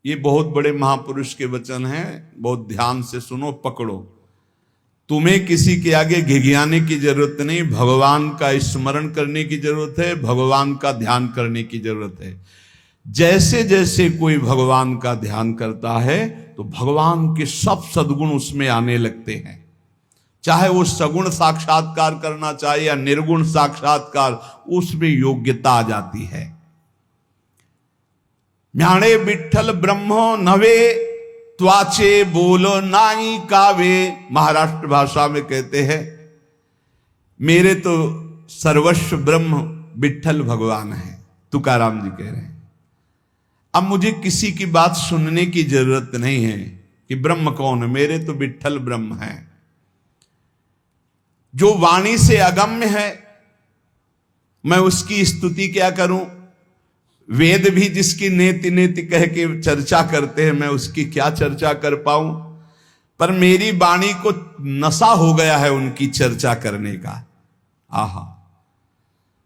ये बहुत बड़े महापुरुष के वचन हैं, बहुत ध्यान से सुनो, पकड़ो। तुम्हें किसी के आगे घिघियाने की जरूरत नहीं, भगवान का स्मरण करने की जरूरत है, भगवान का ध्यान करने की जरूरत है। जैसे जैसे कोई भगवान का ध्यान करता है तो भगवान के सब सद्गुण उसमें आने लगते हैं। चाहे वो सगुण साक्षात्कार करना चाहे या निर्गुण साक्षात्कार, उसमें योग्यता आ जाती है। म्याणे विठ्ठल ब्रह्मो नवे त्वाचे बोलो नाई कावे। महाराष्ट्र भाषा में कहते हैं मेरे तो सर्वस्व ब्रह्म विठ्ठल भगवान है, तुकाराम जी कह रहे हैं। अब मुझे किसी की बात सुनने की जरूरत नहीं है कि ब्रह्म कौन है, मेरे तो विठ्ठल ब्रह्म है। जो वाणी से अगम्य है मैं उसकी स्तुति क्या करूं, वेद भी जिसकी नेति नेति कह के चर्चा करते हैं मैं उसकी क्या चर्चा कर पाऊं। पर मेरी वाणी को नशा हो गया है उनकी चर्चा करने का। आहा,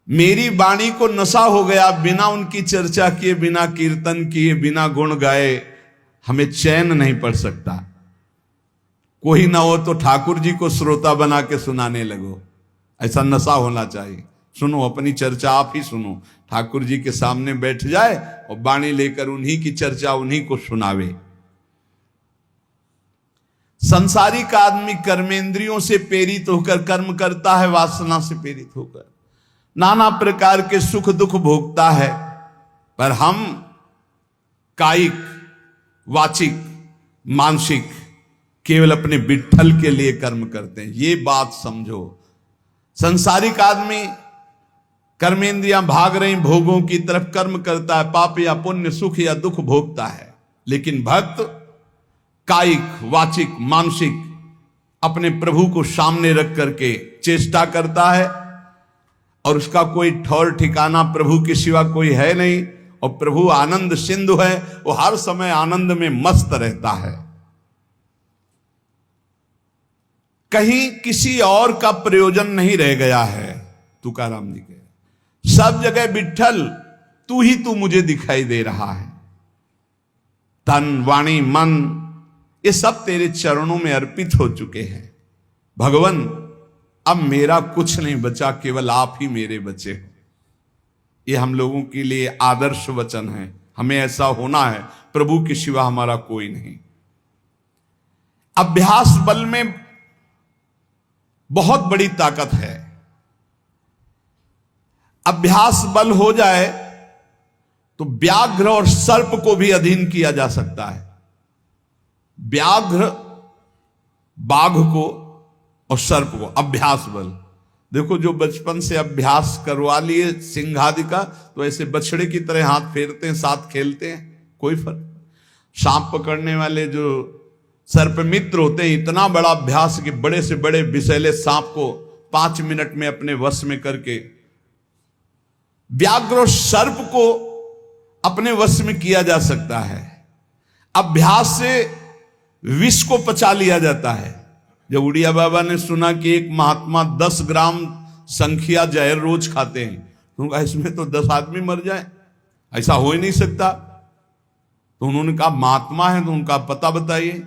मेरी वाणी को नशा हो गया, बिना उनकी चर्चा किए, बिना कीर्तन किए, बिना गुण गाए हमें चैन नहीं पड़ सकता। कोई ना हो तो ठाकुर जी को श्रोता बना के सुनाने लगो, ऐसा नशा होना चाहिए। सुनो, अपनी चर्चा आप ही सुनो, ठाकुर जी के सामने बैठ जाए और वाणी लेकर उन्हीं की चर्चा उन्हीं को सुनावे। संसारिक आदमी कर्मेंद्रियों से प्रेरित होकर कर्म करता है, वासना से प्रेरित होकर नाना प्रकार के सुख दुख भोगता है। पर हम कायिक, वाचिक, मानसिक केवल अपने विठ्ठल के लिए कर्म करते हैं। ये बात समझो। संसारिक आदमी कर्मेंद्रियां भाग रही भोगों की तरफ, कर्म करता है, पाप या पुण्य, सुख या दुख भोगता है। लेकिन भक्त कायिक, वाचिक, मानसिक अपने प्रभु को सामने रख करके चेष्टा करता है और उसका कोई ठौर ठिकाना प्रभु के सिवा कोई है नहीं। और प्रभु आनंद सिंधु है, वो हर समय आनंद में मस्त रहता है। कहीं किसी और का प्रयोजन नहीं रह गया है। तुकाराम जी के सब जगह विठ्ठल तू मुझे दिखाई दे रहा है। तन, वाणी, मन ये सब तेरे चरणों में अर्पित हो चुके हैं। भगवान अब मेरा कुछ नहीं बचा, केवल आप ही मेरे बचे हो। ये हम लोगों के लिए आदर्श वचन है। हमें ऐसा होना है, प्रभु के सिवा हमारा कोई नहीं। अभ्यास बल में बहुत बड़ी ताकत है। अभ्यास बल हो जाए तो व्याघ्र और सर्प को भी अधीन किया जा सकता है। व्याघ्र बाघ को और सर्प को, अभ्यास बल। देखो जो बचपन से अभ्यास करवा लिए सिंह आदि का, तो ऐसे बछड़े की तरह हाथ फेरते हैं, साथ खेलते हैं, कोई फर्क। सांप पकड़ने वाले जो सर्प मित्र होते हैं, इतना बड़ा अभ्यास कि बड़े से बड़े विषैले सांप को 5 मिनट में अपने वश में करके, व्याघ्र और सर्प को अपने वश में किया जा सकता है। अभ्यास से विष को पचा लिया जाता है। जब उड़िया बाबा ने सुना कि एक महात्मा 10 ग्राम संख्या जहर रोज खाते हैं, तो कहा इसमें तो 10 आदमी मर जाए, ऐसा हो ही नहीं सकता। तो उन्होंने कहा महात्मा है तो उनका पता बताइए,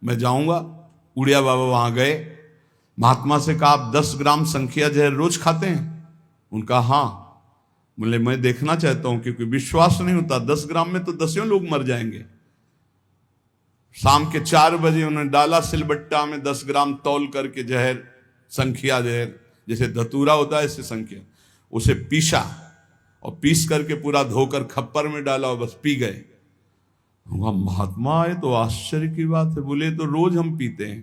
मैं जाऊंगा। उड़िया बाबा वहां गए, महात्मा से कहा आप 10 ग्राम संख्या जहर रोज खाते हैं? उनका हाँ। बोले मैं देखना चाहता हूं, क्योंकि विश्वास नहीं होता, 10 ग्राम में तो 10 लोग मर जाएंगे। शाम के 4 बजे उन्होंने डाला सिलबट्टा में 10 ग्राम तौल करके जहर, संख्या जहर, जैसे धतूरा होता है ऐसे संख्या, उसे पीसा और पीस करके पूरा धोकर खप्पर में डाला और बस पी गए। महात्मा आए तो आश्चर्य की बात है। बोले तो रोज हम पीते हैं।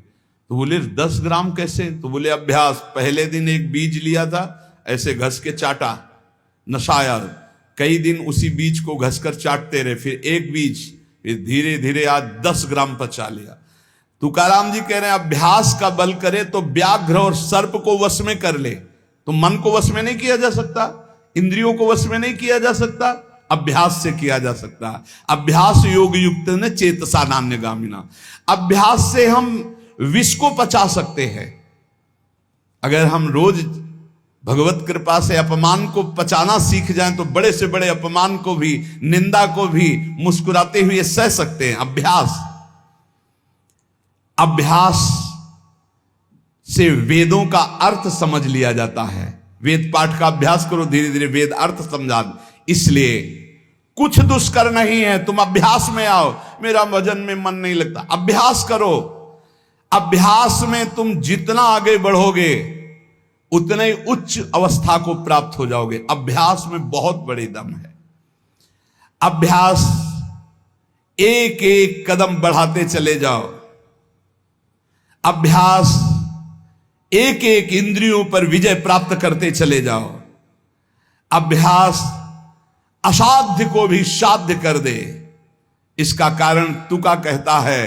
तो बोले 10 ग्राम कैसे? तो बोले अभ्यास, पहले दिन एक बीज लिया था, ऐसे घस के चाटा, नशाया, कई दिन उसी बीज को घसकर चाटते रहे, फिर एक बीज, फिर धीरे धीरे आज 10 ग्राम पचा लिया। तुकाराम जी कह रहे हैं अभ्यास का बल करे तो व्याघ्र और सर्प को वश में कर ले। तो मन को वश में नहीं किया जा सकता, इंद्रियों को वश में नहीं किया जा सकता, अभ्यास से किया जा सकता है। अभ्यास योग युक्त ने चेतसा नान्यगामिना। अभ्यास से हम विष को पचा सकते हैं। अगर हम रोज भगवत कृपा से अपमान को पचाना सीख जाएं तो बड़े से बड़े अपमान को भी, निंदा को भी मुस्कुराते हुए सह सकते हैं। अभ्यास से वेदों का अर्थ समझ लिया जाता है। वेद पाठ का अभ्यास करो, धीरे धीरे वेद अर्थ समझा। इसलिए कुछ दुष्कर नहीं है, तुम अभ्यास में आओ। मेरा भजन में मन नहीं लगता, अभ्यास करो। अभ्यास में तुम जितना आगे बढ़ोगे उतने ही उच्च अवस्था को प्राप्त हो जाओगे। अभ्यास में बहुत बड़ी दम है। अभ्यास, एक एक कदम बढ़ाते चले जाओ। अभ्यास, एक एक इंद्रियों पर विजय प्राप्त करते चले जाओ। अभ्यास असाध्य को भी साध्य कर दे। इसका कारण तुका कहता है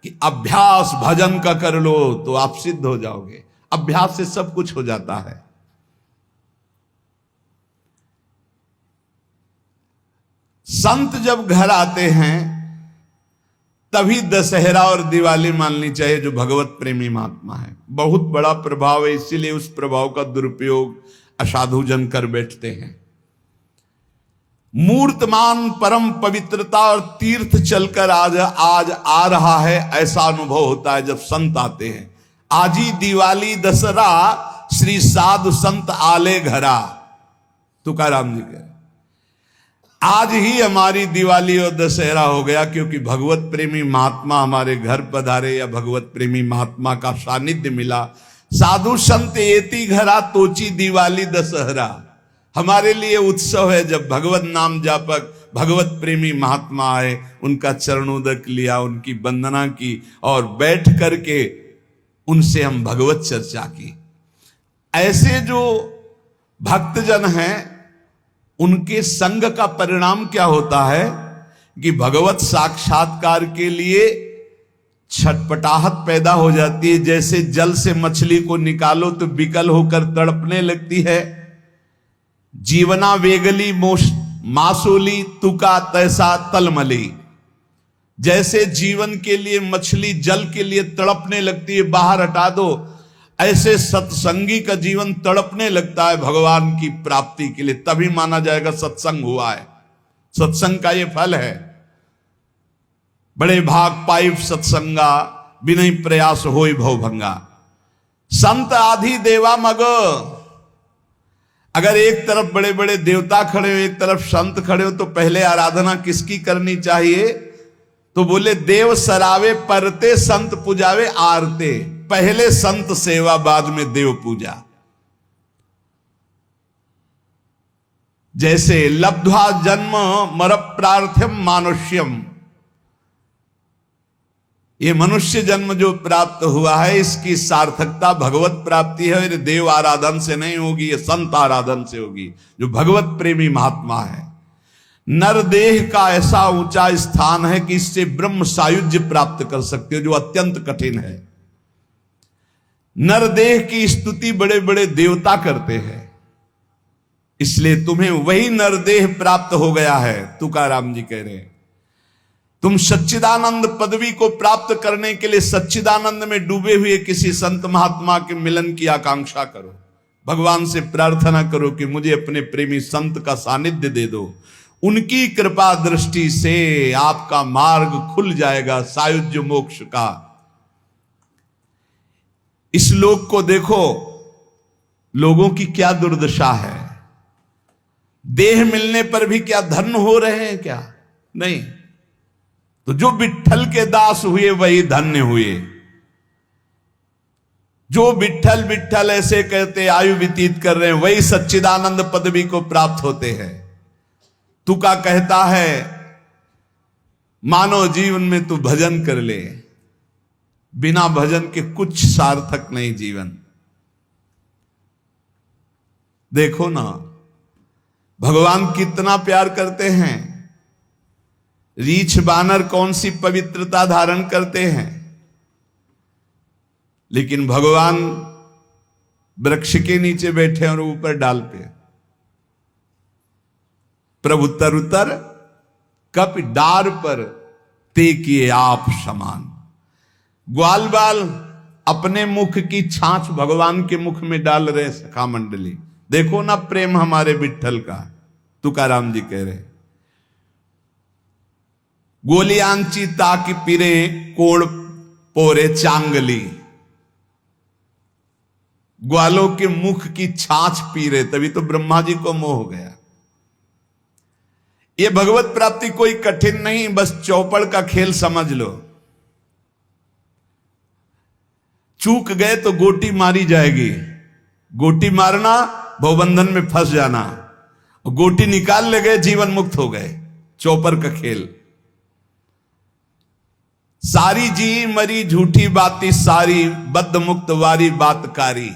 कि अभ्यास भजन का कर लो तो आप सिद्ध हो जाओगे। अभ्यास से सब कुछ हो जाता है। संत जब घर आते हैं तभी दशहरा और दिवाली माननी चाहिए, जो भगवत प्रेमी महात्मा है। बहुत बड़ा प्रभाव है, इसीलिए उस प्रभाव का दुरुपयोग असाधु जन कर बैठते हैं। मूर्तमान परम पवित्रता और तीर्थ चलकर आज आ रहा है, ऐसा अनुभव होता है जब संत आते हैं। आज ही दिवाली दशहरा श्री साधु संत आले घरा, तुकाराम जी कह, आज ही हमारी दिवाली और दशहरा हो गया, क्योंकि भगवत प्रेमी महात्मा हमारे घर पधारे या भगवत प्रेमी महात्मा का सानिध्य मिला। साधु संत एति घरा तोची दिवाली दशहरा। हमारे लिए उत्सव है जब भगवत नाम जापक भगवत प्रेमी महात्मा आए, उनका चरणोदक लिया, उनकी वंदना की और बैठ करके उनसे हम भगवत चर्चा की। ऐसे जो भक्तजन हैं उनके संग का परिणाम क्या होता है कि भगवत साक्षात्कार के लिए छटपटाहट पैदा हो जाती है। जैसे जल से मछली को निकालो तो विकल होकर तड़पने लगती है। जीवना वेगली मासूली तुका तैसा तलमली। जैसे जीवन के लिए मछली जल के लिए तड़पने लगती है, बाहर हटा दो, ऐसे सत्संगी का जीवन तड़पने लगता है भगवान की प्राप्ति के लिए। तभी माना जाएगा सत्संग हुआ है। सत्संग का ये फल है। बड़े भाग पाइप सत्संगा, बिना प्रयास होई भवभंगा। संत आधि देवा मग। अगर एक तरफ बड़े बड़े देवता खड़े हो, एक तरफ संत खड़े हो, तो पहले आराधना किसकी करनी चाहिए? तो बोले देव सरावे परते संत पुजावे आरते। पहले संत सेवा, बाद में देव पूजा। जैसे लब्ध्वा जन्म मर प्रार्थ्यम मानुष्यम, ये मनुष्य जन्म जो प्राप्त हुआ है इसकी सार्थकता भगवत प्राप्ति है। ये देव आराधन से नहीं होगी, ये संत आराधन से होगी, जो भगवत प्रेमी महात्मा है। नरदेह का ऐसा ऊंचा स्थान है कि इससे ब्रह्म सायुज्य प्राप्त कर सकते हो, जो अत्यंत कठिन है। नरदेह की स्तुति बड़े बड़े देवता करते हैं, इसलिए तुम्हें वही नरदेह प्राप्त हो गया है। तुकाराम जी कह रहे हैं तुम सच्चिदानंद पदवी को प्राप्त करने के लिए सच्चिदानंद में डूबे हुए किसी संत महात्मा के मिलन की आकांक्षा करो। भगवान से प्रार्थना करो कि मुझे अपने प्रेमी संत का सानिध्य दे दो। उनकी कृपा दृष्टि से आपका मार्ग खुल जाएगा सायुज्य मोक्ष का। इस लोक को देखो, लोगों की क्या दुर्दशा है। देह मिलने पर भी क्या धन्य हो रहे हैं क्या? नहीं। तो जो विट्ठल के दास हुए वही धन्य हुए। जो विट्ठल विट्ठल ऐसे कहते आयु व्यतीत कर रहे हैं, वही सच्चिदानंद पदवी को प्राप्त होते हैं। तुका कहता है मानव जीवन में तू भजन कर ले, बिना भजन के कुछ सार्थक नहीं जीवन। देखो ना भगवान कितना प्यार करते हैं। रीछ बानर कौन सी पवित्रता धारण करते हैं, लेकिन भगवान वृक्ष के नीचे बैठे और ऊपर डाल पे। प्रभु तरुतर कप डार पर ते किए आप समान। ग्वाल बाल अपने मुख की छाछ भगवान के मुख में डाल रहे सखा मंडली। देखो ना प्रेम हमारे विठ्ठल का, तुकाराम जी कह रहे। गोलियांची ताक पीरे कोड़ पोरे चांगली, ग्वालों के मुख की छाछ पी रहे, तभी तो ब्रह्मा जी को मोह हो गया। ये भगवत प्राप्ति कोई कठिन नहीं, बस चौपड़ का खेल समझ लो। चूक गए तो गोटी मारी जाएगी, गोटी मारना भवबंधन में फंस जाना, गोटी निकाल ले गए जीवन मुक्त हो गए। चौपर का खेल। सारी जी मरी झूठी बाती सारी, बद्ध मुक्त वारी बातकारी।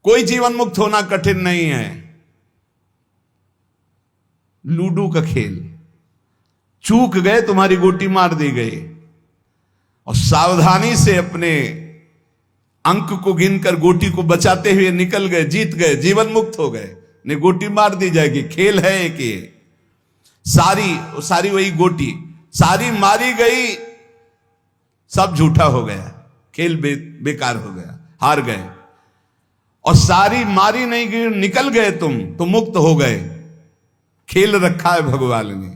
कोई जीवन मुक्त होना कठिन नहीं है। लूडो का खेल, चूक गए तुम्हारी गोटी मार दी गई, और सावधानी से अपने अंक को गिनकर गोटी को बचाते हुए निकल गए, जीत गए, जीवन मुक्त हो गए। नहीं गोटी मार दी जाएगी, खेल है एक ये। सारी वही गोटी, सारी मारी गई, सब झूठा हो गया, खेल बेकार हो गया, हार गए। और सारी मारी नहीं गई, निकल गए तुम तो मुक्त हो गए। खेल रखा है भगवान ने।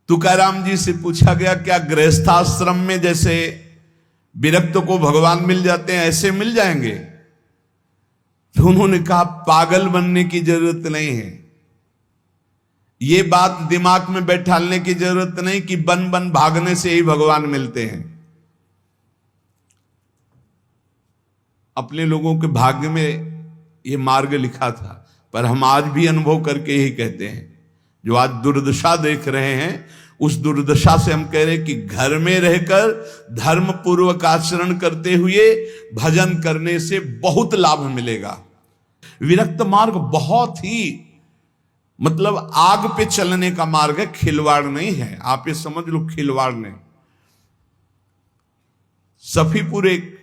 तुकाराम जी से पूछा गया, क्या गृहस्थाश्रम में जैसे विरक्त को भगवान मिल जाते हैं ऐसे मिल जाएंगे? तो उन्होंने कहा, पागल बनने की जरूरत नहीं है। ये बात दिमाग में बैठालने की जरूरत नहीं कि बन बन भागने से ही भगवान मिलते हैं। अपने लोगों के भाग्य में ये मार्ग लिखा था, पर हम आज भी अनुभव करके यही कहते हैं। जो आज दुर्दशा देख रहे हैं, उस दुर्दशा से हम कह रहे हैं कि घर में रहकर धर्म पूर्वक आचरण करते हुए भजन करने से बहुत लाभ मिलेगा। विरक्त मार्ग बहुत ही मतलब आग पे चलने का मार्ग है, खिलवाड़ नहीं है। आप ये समझ लो, खिलवाड़ नहीं। सफीपुर एक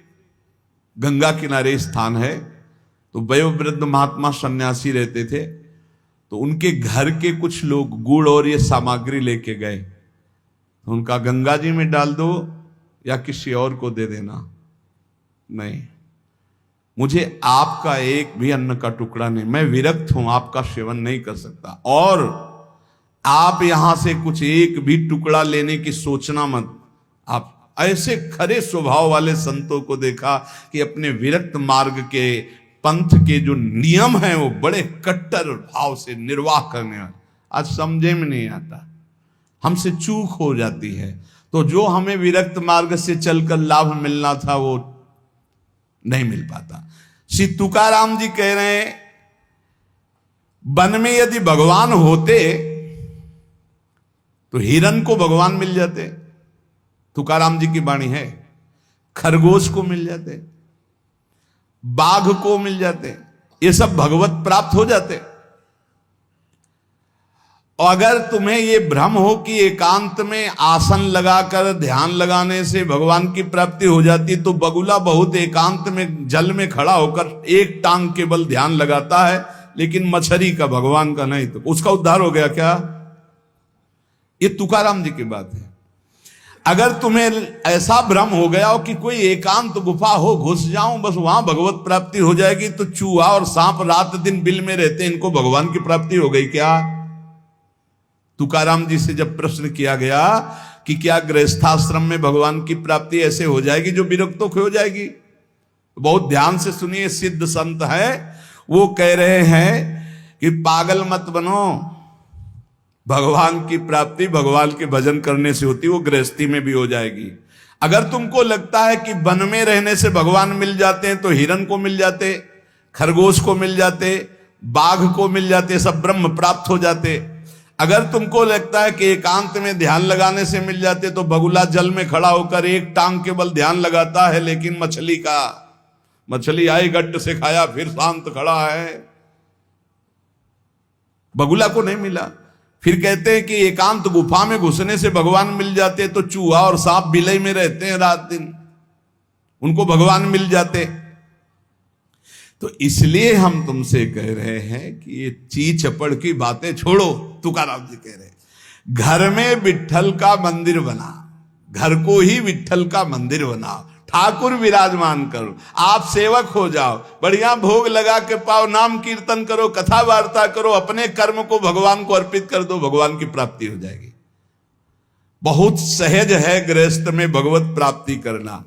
गंगा किनारे स्थान है, तो वयोवृद्ध महात्मा सन्यासी रहते थे। तो उनके घर के कुछ लोग गुड़ और ये सामग्री लेके गए, तो उनका गंगा जी में डाल दो या किसी और को दे देना। नहीं, मुझे आपका एक भी अन्न का टुकड़ा नहीं, मैं विरक्त हूं, आपका सेवन नहीं कर सकता। और आप यहां से कुछ एक भी टुकड़ा लेने की सोचना मत। आप ऐसे खरे स्वभाव वाले संतों को देखा कि अपने विरक्त मार्ग के पंथ के जो नियम हैं वो बड़े कट्टर भाव से निर्वाह करने वाले। आज समझे में नहीं आता, हमसे चूक हो जाती है। तो जो हमें विरक्त मार्ग से चलकर लाभ मिलना था वो नहीं मिल पाता। श्री तुकाराम जी कह रहे हैं, वन में यदि भगवान होते तो हिरण को भगवान मिल जाते। तुकाराम जी की वाणी है। खरगोश को मिल जाते, बाघ को मिल जाते, ये सब भगवत प्राप्त हो जाते। और अगर तुम्हें ये भ्रम हो कि एकांत में आसन लगाकर ध्यान लगाने से भगवान की प्राप्ति हो जाती, तो बगुला बहुत एकांत में जल में खड़ा होकर एक टांग के बल ध्यान लगाता है, लेकिन मछली का भगवान का नहीं, तो उसका उद्धार हो गया क्या? ये तुकाराम जी की बात है। अगर तुम्हें ऐसा भ्रम हो गया हो कि कोई एकांत गुफा हो, घुस जाऊं बस वहां भगवत प्राप्ति हो जाएगी, तो चूहा और सांप रात दिन बिल में रहते, इनको भगवान की प्राप्ति हो गई क्या? तुकाराम जी से जब प्रश्न किया गया कि क्या गृहस्थाश्रम में भगवान की प्राप्ति ऐसे हो जाएगी जो विरक्तों की हो जाएगी, तो बहुत ध्यान से सुनिए। सिद्ध संत है, वो कह रहे हैं कि पागल मत बनो, भगवान की प्राप्ति भगवान के भजन करने से होती, वो गृहस्थी में भी हो जाएगी। अगर तुमको लगता है कि वन में रहने से भगवान मिल जाते हैं, तो हिरण को मिल जाते, खरगोश को मिल जाते, बाघ को मिल जाते, सब ब्रह्म प्राप्त हो जाते। अगर तुमको लगता है कि एकांत में ध्यान लगाने से मिल जाते, तो बगुला जल में खड़ा होकर एक टांग के बल ध्यान लगाता है, लेकिन मछली आई गट्ट से खाया फिर शांत खड़ा है, बगुला को नहीं मिला। फिर कहते हैं कि एकांत गुफा में घुसने से भगवान मिल जाते, तो चूहा और सांप बिलई में रहते हैं रात दिन, उनको भगवान मिल जाते। तो इसलिए हम तुमसे कह रहे हैं कि ये ची चपड़ की बातें छोड़ो। तुकाराम जी कह रहे हैं, घर में विठ्ठल का मंदिर बना, घर को ही विठ्ठल का मंदिर बना, ठाकुर विराजमान करो, आप सेवक हो जाओ, बढ़िया भोग लगा के पाओ, नाम कीर्तन करो, कथा वार्ता करो, अपने कर्म को भगवान को अर्पित कर दो, भगवान की प्राप्ति हो जाएगी। बहुत सहज है गृहस्थ में भगवत प्राप्ति करना।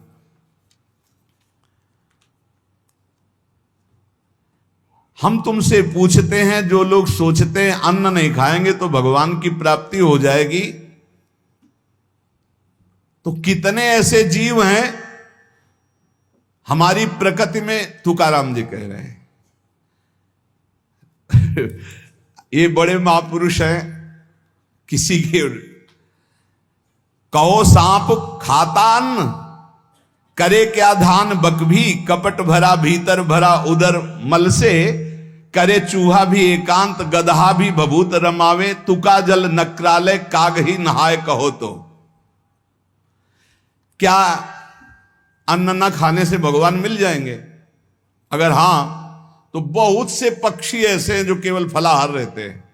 हम तुमसे पूछते हैं, जो लोग सोचते हैं अन्न नहीं खाएंगे तो भगवान की प्राप्ति हो जाएगी, तो कितने ऐसे जीव हैं हमारी प्रकृति में। तुकाराम जी कह रहे हैं ये बड़े महापुरुष हैं, किसी के कहो सांप खाता अन्न, करे क्या धान बक भी, कपट भरा भीतर भरा उदर मल से, करे चूहा भी एकांत गदहा भी भभूत रमावे, तुका जल नक्रालय काग ही नहाय कहो तो। क्या अन्न न खाने से भगवान मिल जाएंगे? अगर हां तो बहुत से पक्षी ऐसे हैं जो केवल फलाहार रहते हैं,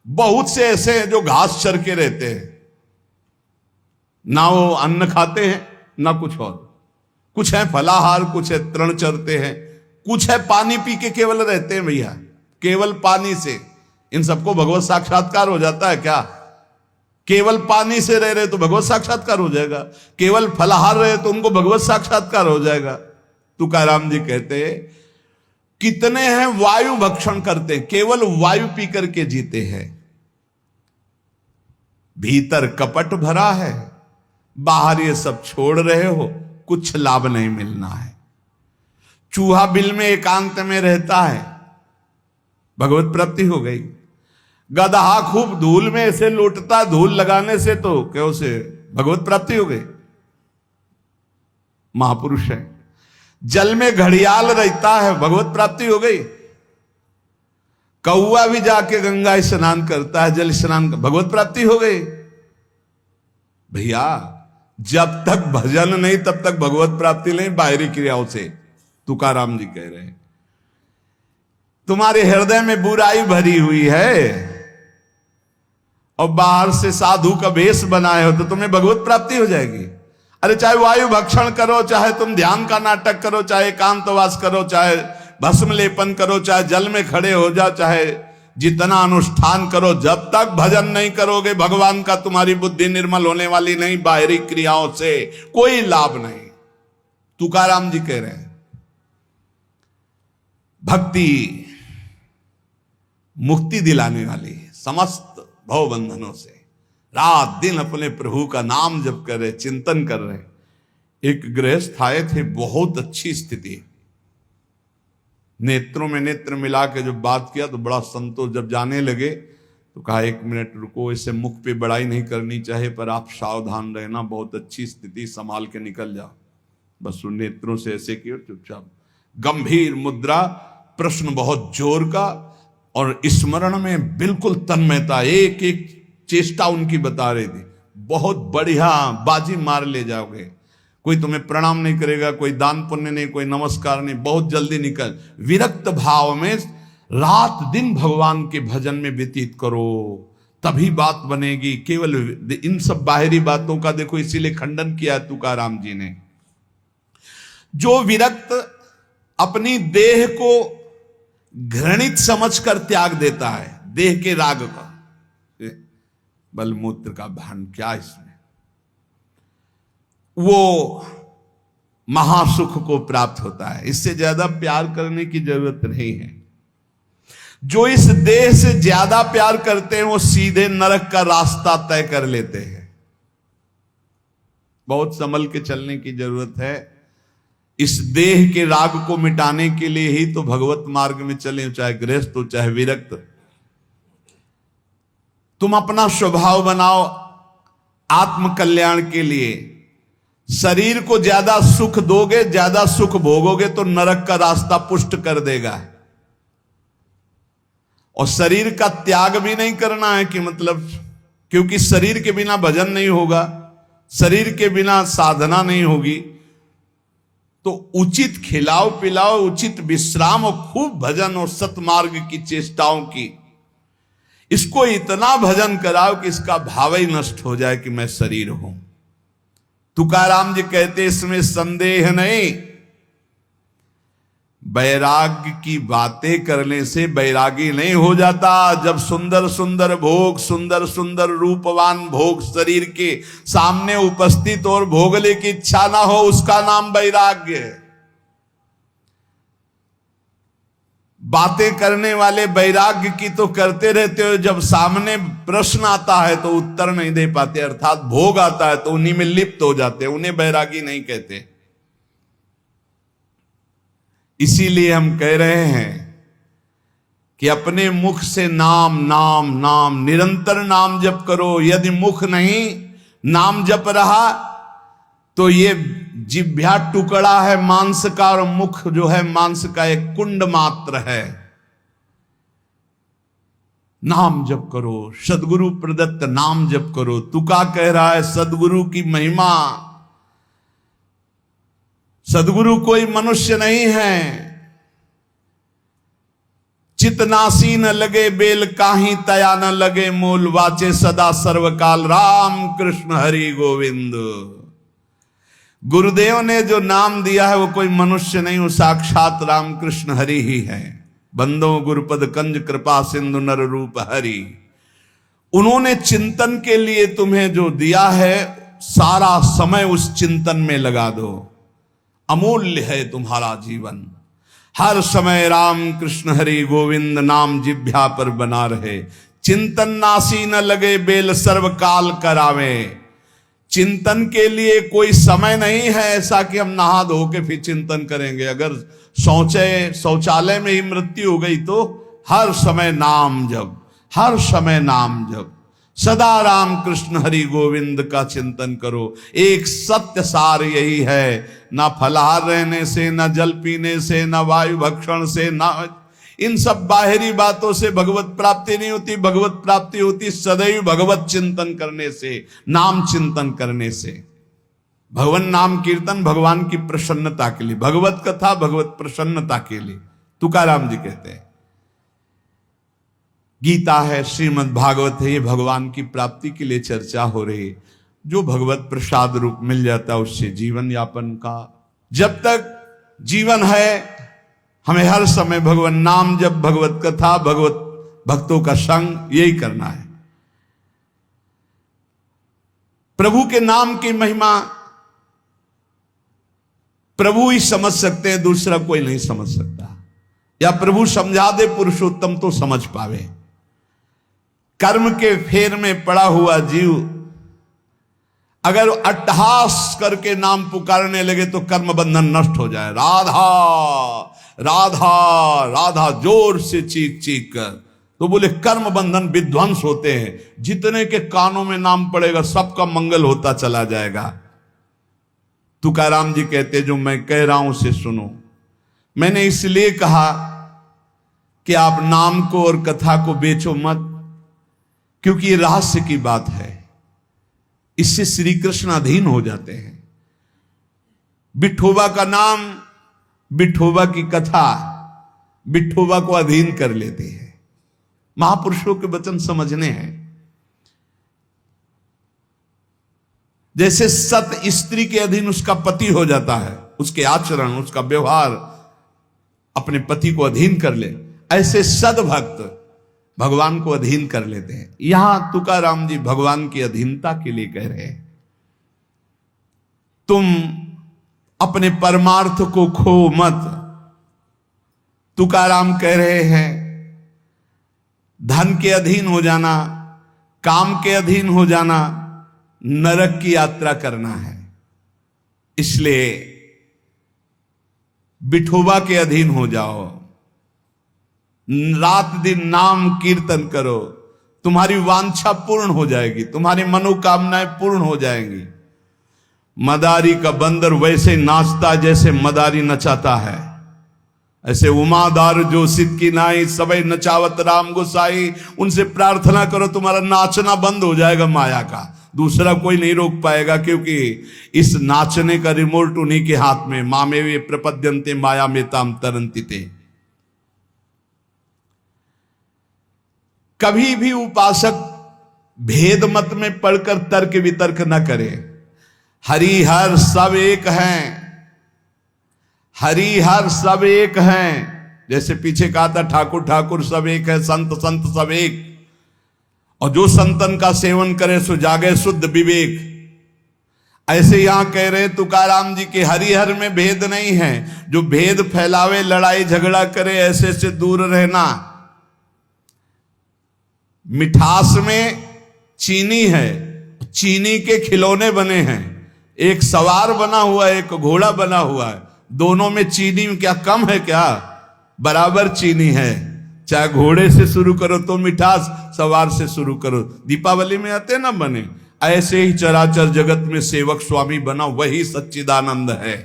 बहुत से ऐसे हैं जो घास चर के रहते हैं, ना वो अन्न खाते हैं ना कुछ और। कुछ है फलाहार, कुछ है तृण चरते हैं, कुछ है पानी पी के केवल रहते हैं भैया, केवल पानी से। इन सबको भगवत साक्षात्कार हो जाता है क्या? केवल पानी से रह रहे तो भगवत साक्षात्कार हो जाएगा, केवल फलाहार रहे तो उनको भगवत साक्षात्कार हो जाएगा। तुकाराम जी कहते हैं कितने हैं वायु भक्षण करते हैं, केवल वायु पी करके जीते हैं, भीतर कपट भरा है, बाहर ये सब छोड़ रहे हो, कुछ लाभ नहीं मिलना है। चूहा बिल में एकांत में रहता है, भगवत प्राप्ति हो गई। गदहा खूब धूल में ऐसे लौटता, धूल लगाने से तो क्या उसे भगवत प्राप्ति हो गई, महापुरुष है। जल में घड़ियाल रहता है, भगवत प्राप्ति हो गई। कौआ भी जाके गंगा स्नान करता है, जल स्नान, भगवत प्राप्ति हो गई। भैया जब तक भजन नहीं तब तक भगवत प्राप्ति नहीं, बाहरी क्रियाओं से। तुकाराम जी कह रहे हैं तुम्हारे हृदय में बुराई भरी हुई है और बाहर से साधु का वेश बनाए हो तो तुम्हें भगवत प्राप्ति हो जाएगी। अरे चाहे वायु भक्षण करो, चाहे तुम ध्यान का नाटक करो, चाहे एकांतवास करो, चाहे भस्म लेपन करो, चाहे जल में खड़े हो जाओ, चाहे जितना अनुष्ठान करो, जब तक भजन नहीं करोगे भगवान का तुम्हारी बुद्धि निर्मल होने वाली नहीं, बाहरी क्रियाओं से कोई लाभ नहीं। तुकाराम जी कह रहे हैं भक्ति मुक्ति दिलाने वाली है समस्त भव बंधनों से। रात दिन अपने प्रभु का नाम जप कर रहे, चिंतन कर रहे। एक गृहस्थ आए थे, बहुत अच्छी स्थिति, नेत्रों में नेत्र मिला के जब बात किया तो बड़ा संतोष। जब जाने लगे तो कहा 1 मिनट रुको, इसे मुख पे बड़ाई नहीं करनी चाहिए, पर आप सावधान रहना, बहुत अच्छी स्थिति, संभाल के निकल जाओ। बस उन नेत्रों से ऐसे किया, चुपचाप गंभीर मुद्रा, प्रश्न बहुत जोर का, और स्मरण में बिल्कुल तन्मयता, एक एक चेष्टा उनकी बता रही थी। बहुत बढ़िया, बाजी मार ले जाओगे, कोई तुम्हें प्रणाम नहीं करेगा, कोई दान पुण्य नहीं, कोई नमस्कार नहीं, बहुत जल्दी निकल। विरक्त भाव में रात दिन भगवान के भजन में व्यतीत करो, तभी बात बनेगी। केवल इन सब बाहरी बातों का देखो, इसीलिए खंडन किया तुकाराम जी ने। जो विरक्त अपनी देह को घृणित समझकर त्याग देता है, देह के राग का, बलमूत्र का भान क्या इसमें, वो महासुख को प्राप्त होता है। इससे ज्यादा प्यार करने की जरूरत नहीं है। जो इस देह से ज्यादा प्यार करते हैं वो सीधे नरक का रास्ता तय कर लेते हैं। बहुत संभल के चलने की जरूरत है। इस देह के राग को मिटाने के लिए ही तो भगवत मार्ग में चले, चाहे गृहस्थ हो चाहे विरक्त। तुम अपना स्वभाव बनाओ आत्म कल्याण के लिए। शरीर को ज्यादा सुख दोगे, ज्यादा सुख भोगोगे तो नरक का रास्ता पुष्ट कर देगा। और शरीर का त्याग भी नहीं करना है कि मतलब, क्योंकि शरीर के बिना भजन नहीं होगा, शरीर के बिना साधना नहीं होगी। तो उचित खिलाओ पिलाओ, उचित विश्राम और खूब भजन और सतमार्ग की चेष्टाओं की। इसको इतना भजन कराओ कि इसका भाव ही नष्ट हो जाए कि मैं शरीर हूं। तुकाराम जी कहते इसमें संदेह नहीं, वैराग्य की बातें करने से वैरागी नहीं हो जाता। जब सुंदर सुंदर भोग, सुंदर सुंदर रूपवान भोग शरीर के सामने उपस्थित और भोगने की इच्छा ना हो, उसका नाम वैराग्य है। बातें करने वाले वैराग्य की तो करते रहते हो, जब सामने प्रश्न आता है तो उत्तर नहीं दे पाते, अर्थात भोग आता है तो उन्हीं में लिप्त हो जाते, उन्हें वैरागी नहीं कहते। इसीलिए हम कह रहे हैं कि अपने मुख से नाम नाम नाम, निरंतर नाम जप करो। यदि मुख नहीं नाम जप रहा तो ये जिह्वा टुकड़ा है मांस का, और मुख जो है मांस का एक कुंड मात्र है। नाम जप करो, सदगुरु प्रदत्त नाम जप करो। तुका कह रहा है सदगुरु की महिमा। सदगुरु कोई मनुष्य नहीं है। चितनासी न लगे बेल काही, तया न लगे मूल, वाचे सदा सर्वकाल राम कृष्ण हरि गोविंद। गुरुदेव ने जो नाम दिया है वो कोई मनुष्य नहीं, वो साक्षात राम कृष्ण हरि ही है। बंदो गुरुपद कंज कृपा सिंधु नर रूप हरि। उन्होंने चिंतन के लिए तुम्हें जो दिया है, सारा समय उस चिंतन में लगा दो। अमूल्य है तुम्हारा जीवन। हर समय राम कृष्ण हरि गोविंद नाम जिह्वा पर बना रहे। चिंतन नासी न लगे बेल, सर्वकाल करावे। चिंतन के लिए कोई समय नहीं है ऐसा कि हम नहा धो के फिर चिंतन करेंगे। अगर शौचालय में ही मृत्यु हो गई तो हर समय नाम जप, हर समय नाम जप। सदा राम कृष्ण हरि गोविंद का चिंतन करो। एक सत्य सार यही है, ना फलाहार रहने से, ना जल पीने से, ना वायु भक्षण से, ना इन सब बाहरी बातों से भगवत प्राप्ति नहीं होती। भगवत प्राप्ति होती सदैव भगवत चिंतन करने से, नाम चिंतन करने से। भगवान नाम कीर्तन भगवान की प्रसन्नता के लिए, भगवत कथा भगवत प्रसन्नता के लिए। तुकाराम जी कहते हैं गीता है, श्रीमद् भागवत है, ये भगवान की प्राप्ति के लिए चर्चा हो रही है। जो भगवत प्रसाद रूप मिल जाता है उससे जीवन यापन का। जब तक जीवन है हमें हर समय भगवान नाम जप, भगवत कथा, भगवत भक्तों का संग, यही करना है। प्रभु के नाम की महिमा प्रभु ही समझ सकते हैं, दूसरा कोई नहीं समझ सकता। या प्रभु समझा दे पुरुषोत्तम तो समझ पावे। कर्म के फेर में पड़ा हुआ जीव अगर अट्टहास करके नाम पुकारने लगे तो कर्म बंधन नष्ट हो जाए। राधा राधा राधा जोर से चीख चीख कर, तो बोले कर्म बंधन विध्वंस होते हैं। जितने के कानों में नाम पड़ेगा सबका मंगल होता चला जाएगा। तुकाराम जी कहते जो मैं कह रहा हूं उसे सुनो। मैंने इसलिए कहा कि आप नाम को और कथा को बेचो मत, क्योंकि ये रहस्य की बात है। इससे श्री कृष्ण अधीन हो जाते हैं। विठोबा का नाम, विठोबा की कथा विठोबा को अधीन कर लेते हैं। महापुरुषों के वचन समझने हैं। जैसे सत स्त्री के अधीन उसका पति हो जाता है, उसके आचरण, उसका व्यवहार अपने पति को अधीन कर ले, ऐसे सद्भक्त भगवान को अधीन कर लेते हैं। यहां तुकाराम जी भगवान की अधीनता के लिए कह रहे हैं। तुम अपने परमार्थ को खो मत। तुकाराम कह रहे हैं धन के अधीन हो जाना, काम के अधीन हो जाना, नरक की यात्रा करना है। इसलिए विठोबा के अधीन हो जाओ। रात दिन नाम कीर्तन करो, तुम्हारी वांछा पूर्ण हो जाएगी, तुम्हारी मनोकामनाएं पूर्ण हो जाएंगी। मदारी का बंदर वैसे नाचता जैसे मदारी नचाता है, ऐसे उमादार जो सिद्ध की नाई सबई नचावत राम गोसाई। उनसे प्रार्थना करो, तुम्हारा नाचना बंद हो जाएगा माया का। दूसरा कोई नहीं रोक पाएगा, क्योंकि इस नाचने का रिमोट उन्हीं के हाथ में। मामे वे प्रपद्यन्ते माया में ताम तरंतिते। कभी भी उपासक भेद मत में पढ़कर तर्क वितर्क न करे। हरि हर सब एक हैं, हरि हर सब एक हैं। जैसे पीछे कहा था ठाकुर ठाकुर सब एक है, संत संत सब एक, और जो संतन का सेवन करे सो जागे शुद्ध विवेक। ऐसे यहां कह रहे तुकाराम जी के हरिहर में भेद नहीं है। जो भेद फैलावे, लड़ाई झगड़ा करे, ऐसे से दूर रहना। मिठास में चीनी है, चीनी के खिलौने बने हैं। एक सवार बना हुआ है, एक घोड़ा बना हुआ है। दोनों में चीनी क्या कम है क्या? बराबर चीनी है। चाहे घोड़े से शुरू करो तो मिठास, सवार से शुरू करो। दीपावली में आते ना बने, ऐसे ही चराचर जगत में सेवक स्वामी बना, वही सच्चिदानंद है।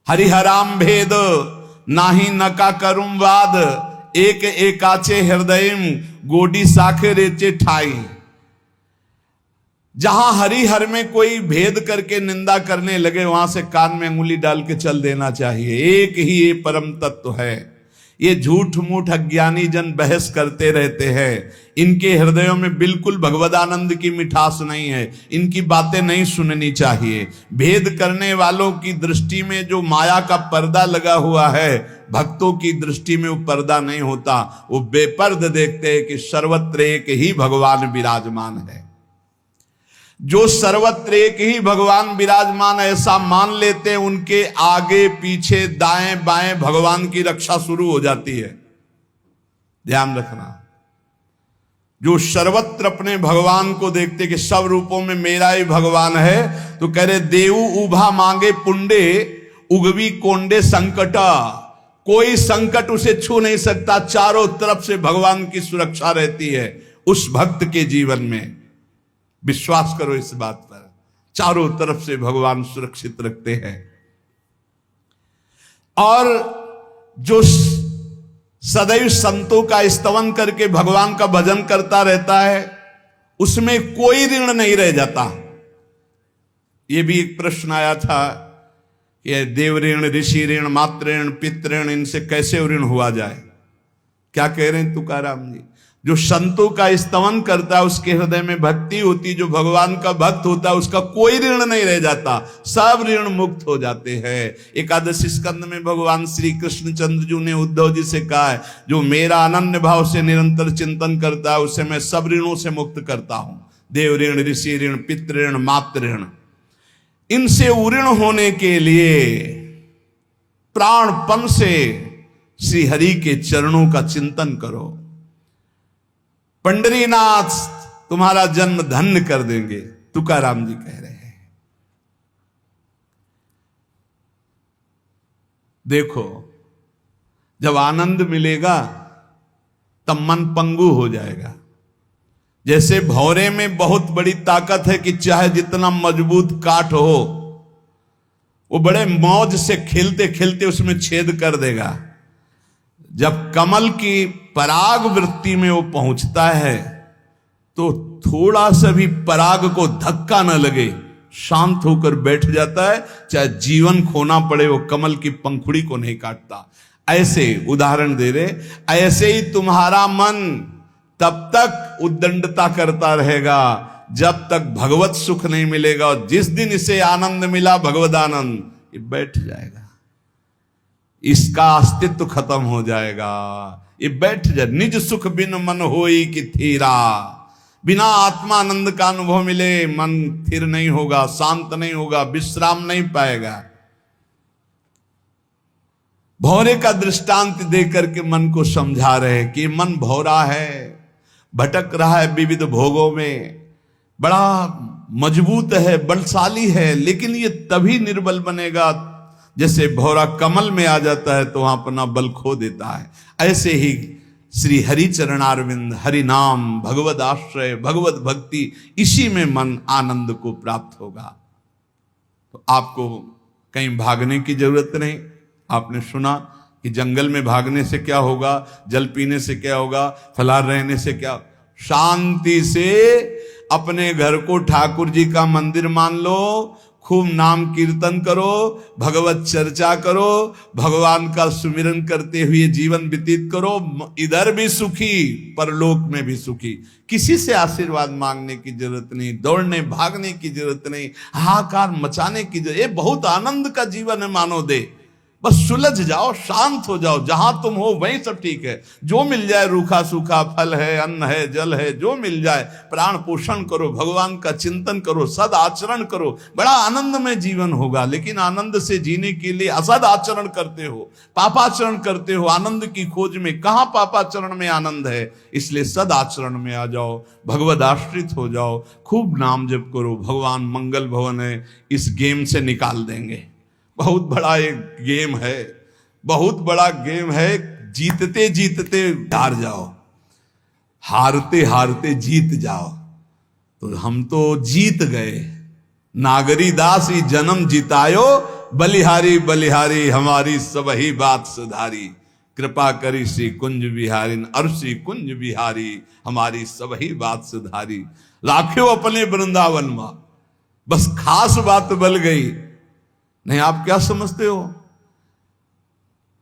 हरिहराम भेद नाही नका करुम वाद, एक एकाचे हृदयम गोडी साखे रेचे ठाई। जहां हरिहर में कोई भेद करके निंदा करने लगे, वहां से कान में अंगुली डाल के चल देना चाहिए। एक ही ये परम तत्व है। ये झूठ मूठ अज्ञानी जन बहस करते रहते हैं। इनके हृदयों में बिल्कुल भगवदानंद की मिठास नहीं है। इनकी बातें नहीं सुननी चाहिए। भेद करने वालों की दृष्टि में जो माया का पर्दा लगा हुआ है, भक्तों की दृष्टि में वो पर्दा नहीं होता। वो बेपर्द देखते हैं कि सर्वत्र एक ही भगवान विराजमान है। जो सर्वत्र एक ही भगवान विराजमान ऐसा मान लेते हैं, उनके आगे पीछे दाएं बाएं भगवान की रक्षा शुरू हो जाती है। ध्यान रखना। जो सर्वत्र अपने भगवान को देखते कि सब रूपों में मेरा ही भगवान है, तो कह रहे देवु उभा मांगे पुंडे उगवी कोंडे संकटा। कोई संकट उसे छू नहीं सकता। चारों तरफ से भगवान की सुरक्षा रहती है उस भक्त के जीवन में। विश्वास करो इस बात पर। चारों तरफ से भगवान सुरक्षित रखते हैं। और जो सदैव संतों का स्तवन करके भगवान का भजन करता रहता है, उसमें कोई ऋण नहीं रह जाता। यह भी एक प्रश्न आया था कि देव ऋण, ऋषि ऋण, मातृ ऋण, पितृ ऋण, इनसे कैसे ऋण हुआ जाए। क्या कह रहे हैं तुकाराम जी? जो संतों का स्तवन करता है, उसके हृदय में भक्ति होती, जो भगवान का भक्त होता है, उसका कोई ऋण नहीं रह जाता। सब ऋण मुक्त हो जाते हैं। एकादशी स्कंद में भगवान श्री कृष्णचंद्र जी ने उद्धव जी से कहा है, जो मेरा अनन्य भाव से निरंतर चिंतन करता है, उसे मैं सब ऋणों से मुक्त करता हूं। देव ऋण, ऋषि ऋण, पितृ ऋण, मातृ ऋण, इनसे उऋण होने के लिए प्राणपन से श्री हरि के चरणों का चिंतन करो। पंडरीनाथ तुम्हारा जन्म धन्य कर देंगे, तुकाराम जी कह रहे हैं। देखो, जब आनंद मिलेगा तब मन पंगु हो जाएगा। जैसे भौरे में बहुत बड़ी ताकत है कि चाहे जितना मजबूत काठ हो, वो बड़े मौज से खेलते खेलते उसमें छेद कर देगा। जब कमल की पराग वृत्ति में वो पहुंचता है, तो थोड़ा सा भी पराग को धक्का न लगे, शांत होकर बैठ जाता है। चाहे जीवन खोना पड़े, वो कमल की पंखुड़ी को नहीं काटता। ऐसे उदाहरण दे रहे, ऐसे ही तुम्हारा मन तब तक उद्दंडता करता रहेगा जब तक भगवत सुख नहीं मिलेगा। और जिस दिन इसे आनंद मिला, भगवदानंद, ये बैठ जाएगा। इसका अस्तित्व खत्म हो जाएगा। ये बैठ जाए। निज सुख बिन मन होई कि थीरा। बिना आत्मानंद का अनुभव मिले मन स्थिर नहीं होगा, शांत नहीं होगा, विश्राम नहीं पाएगा। भौरे का दृष्टांत देकर के मन को समझा रहे कि मन भौरा है, भटक रहा है विविध भोगों में, बड़ा मजबूत है, बलशाली है, लेकिन ये तभी निर्बल बनेगा जैसे भौरा कमल में आ जाता है तो वहां अपना बल खो देता है। ऐसे ही श्री हरि चरणारविंद, हरि नाम, भगवद आश्रय, भगवत भक्ति, इसी में मन आनंद को प्राप्त होगा। तो आपको कहीं भागने की जरूरत नहीं। आपने सुना कि जंगल में भागने से क्या होगा, जल पीने से क्या होगा, फलार रहने से क्या। शांति से अपने घर को ठाकुर जी का मंदिर मान लो, खूब नाम कीर्तन करो, भगवत चर्चा करो, भगवान का सुमिरन करते हुए जीवन व्यतीत करो। इधर भी सुखी, परलोक में भी सुखी। किसी से आशीर्वाद मांगने की जरूरत नहीं, दौड़ने भागने की जरूरत नहीं, हाहाकार मचाने की जरूरत। ये बहुत आनंद का जीवन है मानव दे। बस सुलझ जाओ, शांत हो जाओ, जहां तुम हो वहीं सब ठीक है। जो मिल जाए, रूखा सूखा फल है, अन्न है, जल है, जो मिल जाए प्राण पोषण करो, भगवान का चिंतन करो, सद आचरण करो, बड़ा आनंद में जीवन होगा। लेकिन आनंद से जीने के लिए असद आचरण करते हो, पापाचरण करते हो, आनंद की खोज में। कहां पापाचरण में आनंद है? इसलिए सद आचरण में आ जाओ, भगवद आश्रित हो जाओ, खूब नाम जप करो। भगवान मंगल भवन है, इस गेम से निकाल देंगे। बहुत बड़ा एक गेम है, बहुत बड़ा गेम है। जीतते जीतते हार जाओ, हारते हारते जीत जाओ। तो हम तो जीत गए। नागरी दास ही जन्म जितायो, बलिहारी बलिहारी हमारी सबही बात सुधारी। कृपा करी श्री कुंज बिहारी, अरसी कुंज बिहारी हमारी सबही बात सुधारी। राख्यो अपने वृंदावन में, बस खास बात बल गई। नहीं, आप क्या समझते हो?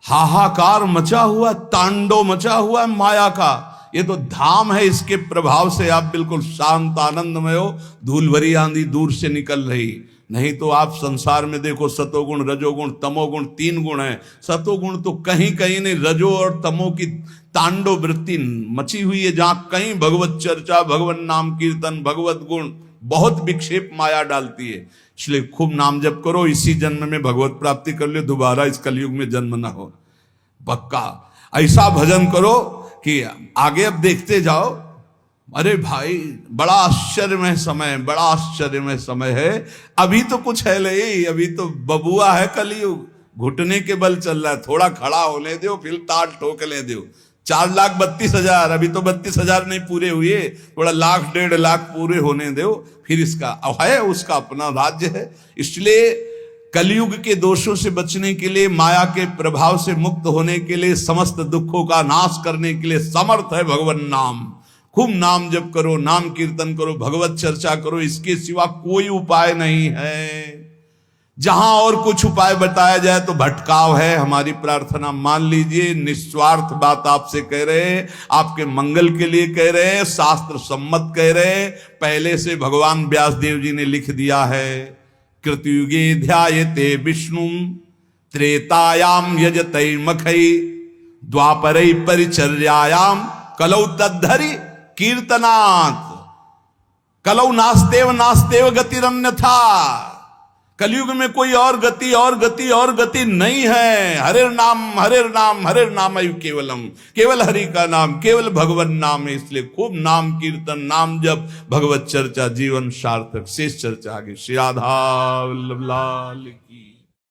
हाहाकार मचा हुआ, तांडव मचा हुआ माया का। ये तो धाम है, इसके प्रभाव से आप बिल्कुल शांत आनंदमय हो। धूल भरी आंधी दूर से निकल रही। नहीं तो आप संसार में देखो, सतोगुण रजोगुण तमोगुण 3 गुण है। सतोगुण तो कहीं कहीं नहीं, रजो और तमो की तांडव वृत्ति मची हुई है। जहां कहीं भगवत चर्चा, भगवत नाम कीर्तन, भगवत गुण, बहुत विक्षेप माया डालती है। इसलिए खूब नाम जप करो, इसी जन्म में भगवत प्राप्ति कर लो, दोबारा इस कलयुग में जन्म ना हो। पक्का ऐसा भजन करो कि आगे अब देखते जाओ। अरे भाई, बड़ा आश्चर्यमय समय, बड़ा आश्चर्यमय समय है। अभी तो कुछ है नहीं, अभी तो बबुआ है कलयुग, घुटने के बल चल रहा है। थोड़ा खड़ा होने दो, फिर ताल ठोकने दो। 4,32,000, अभी तो 32,000 नहीं पूरे हुए, थोड़ा 1,00,000 1,50,000 लाख पूरे होने दो, फिर इसका है, उसका अपना राज्य है। इसलिए कलयुग के दोषों से बचने के लिए, माया के प्रभाव से मुक्त होने के लिए, समस्त दुखों का नाश करने के लिए समर्थ है भगवान नाम। खूब नाम जप करो, नाम कीर्तन करो, भगवत चर्चा करो। इसके सिवा कोई उपाय नहीं है। जहां और कुछ उपाय बताया जाए तो भटकाव है। हमारी प्रार्थना मान लीजिए, निस्वार्थ बात आपसे कह रहे हैं, आपके मंगल के लिए कह रहे हैं, शास्त्र सम्मत कह रहे हैं। पहले से भगवान व्यासदेव जी ने लिख दिया है। कृतयुगे ध्यायते विष्णु, त्रेतायाम यजते मखई, द्वापरै परिचर्यायाम, कलौ तद्धरि कीर्तनात्। कलौ नास्तेव नास्तेव गतिरन्यथा। कलयुग में कोई और गति और गति और गति नहीं है। हरे नाम हरे नाम हरे नाम केवलम, केवल हरि का नाम, केवल भगवान नाम है। इसलिए खूब नाम कीर्तन, नाम जप, भगवत चर्चा, जीवन सार्थक। शेष चर्चा आगे। श्री राधा वल्लभ लाल।